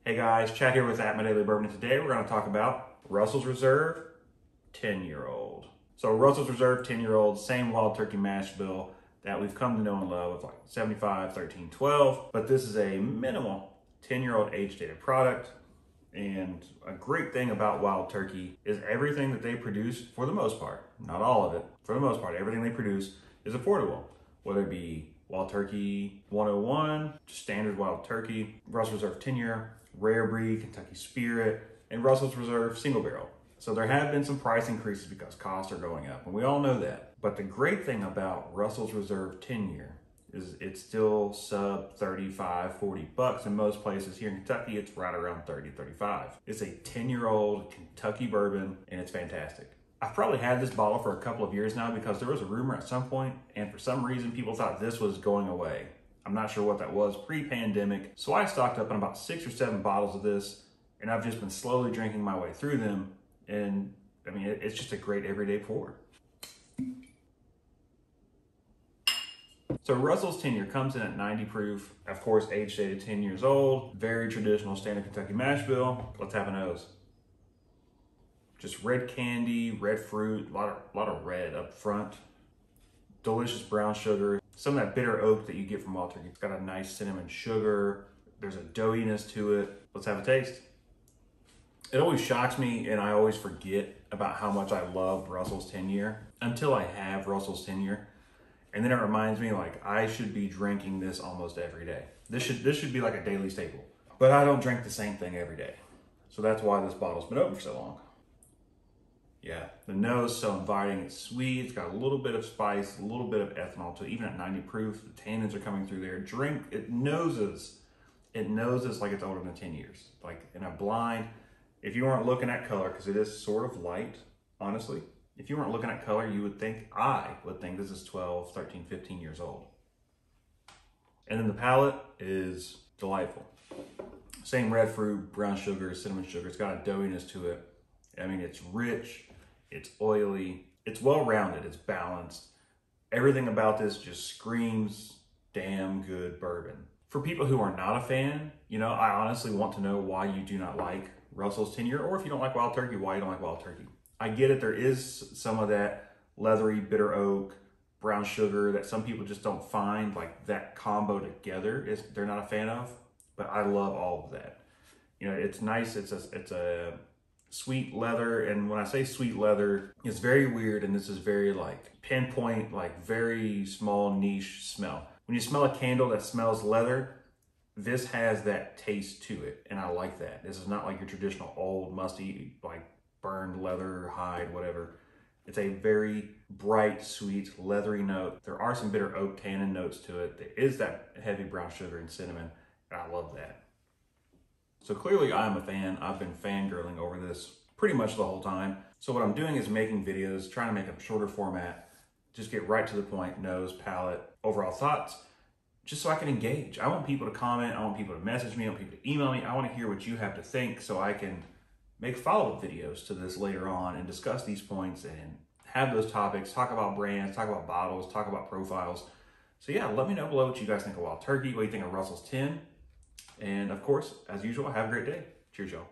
Hey guys, Chad here with At My Daily Bourbon, and today we're going to talk about Russell's Reserve 10-year-old. So Russell's Reserve 10-year-old, same Wild Turkey mash bill that we've come to know and love with like 75, 13, 12, but this is a minimal 10-year-old age-dated product. And a great thing about Wild Turkey is everything that they produce, for the most part, not all of it, for the most part, everything they produce is affordable, whether it be Wild Turkey 101, just standard Wild Turkey, Russell's Reserve 10-year, Rare Breed, Kentucky Spirit, and Russell's Reserve Single Barrel. So there have been some price increases because costs are going up, and we all know that. But the great thing about Russell's Reserve 10-year is it's still sub 35, 40 bucks in most places. Here in Kentucky, it's right around 30, 35. It's a 10-year-old Kentucky bourbon, and it's fantastic. I've probably had this bottle for a couple of years now because there was a rumor at some point, and for some reason, people thought this was going away. I'm not sure what that was pre-pandemic. So I stocked up on about 6 or 7 bottles of this, and I've just been slowly drinking my way through them. And I mean, it's just a great everyday pour. So Russell's 10-year comes in at 90 proof, of course, age dated 10 years old, very traditional standard Kentucky mash bill. Let's have a nose. Just red candy, red fruit, a lot of red up front. Delicious brown sugar. Some of that bitter oak that you get from Wild Turkey. It's got a nice cinnamon sugar. There's a doughiness to it. Let's have a taste. It always shocks me, and I always forget about how much I love Russell's 10-year until I have Russell's 10-year. And then it reminds me, like, I should be drinking this almost every day. This should be like a daily staple. But I don't drink the same thing every day. So that's why this bottle's been open for so long. Yeah, the nose so inviting. It's sweet. It's got a little bit of spice, a little bit of ethanol to it. Even at 90 proof, the tannins are coming through there. It noses like it's older than 10 years. Like in a blind, if you weren't looking at color, because it is sort of light, honestly. If you weren't looking at color, I would think this is 12, 13, 15 years old. And then the palate is delightful. Same red fruit, brown sugar, cinnamon sugar. It's got a doughiness to it. I mean, it's rich, it's oily, it's well-rounded, it's balanced. Everything about this just screams damn good bourbon. For people who are not a fan, I honestly want to know why you do not like Russell's 10-year, or if you don't like Wild Turkey, why you don't like Wild Turkey. I get it, there is some of that leathery, bitter oak, brown sugar that some people just don't find, like that combo together, they're not a fan of, but I love all of that. It's nice, it's a sweet leather, and when I say sweet leather, it's very weird, and this is very like pinpoint, like very small niche smell. When you smell a candle that smells leather, this has that taste to it, and I like that. This is not like your traditional old musty, like burned leather, hide, whatever. It's a very bright, sweet, leathery note. There are some bitter oak tannin notes to it. There is that heavy brown sugar and cinnamon, and I love that. So clearly I'm a fan. I've been fangirling over this pretty much the whole time. So what I'm doing is making videos, trying to make a shorter format, just get right to the point, nose, palate, overall thoughts, just so I can engage. I want people to comment. I want people to message me. I want people to email me. I want to hear what you have to think so I can make follow-up videos to this later on and discuss these points and have those topics, talk about brands, talk about bottles, talk about profiles. So yeah, let me know below what you guys think of Wild Turkey, what you think of Russell's 10. And of course, as usual, have a great day. Cheers, y'all.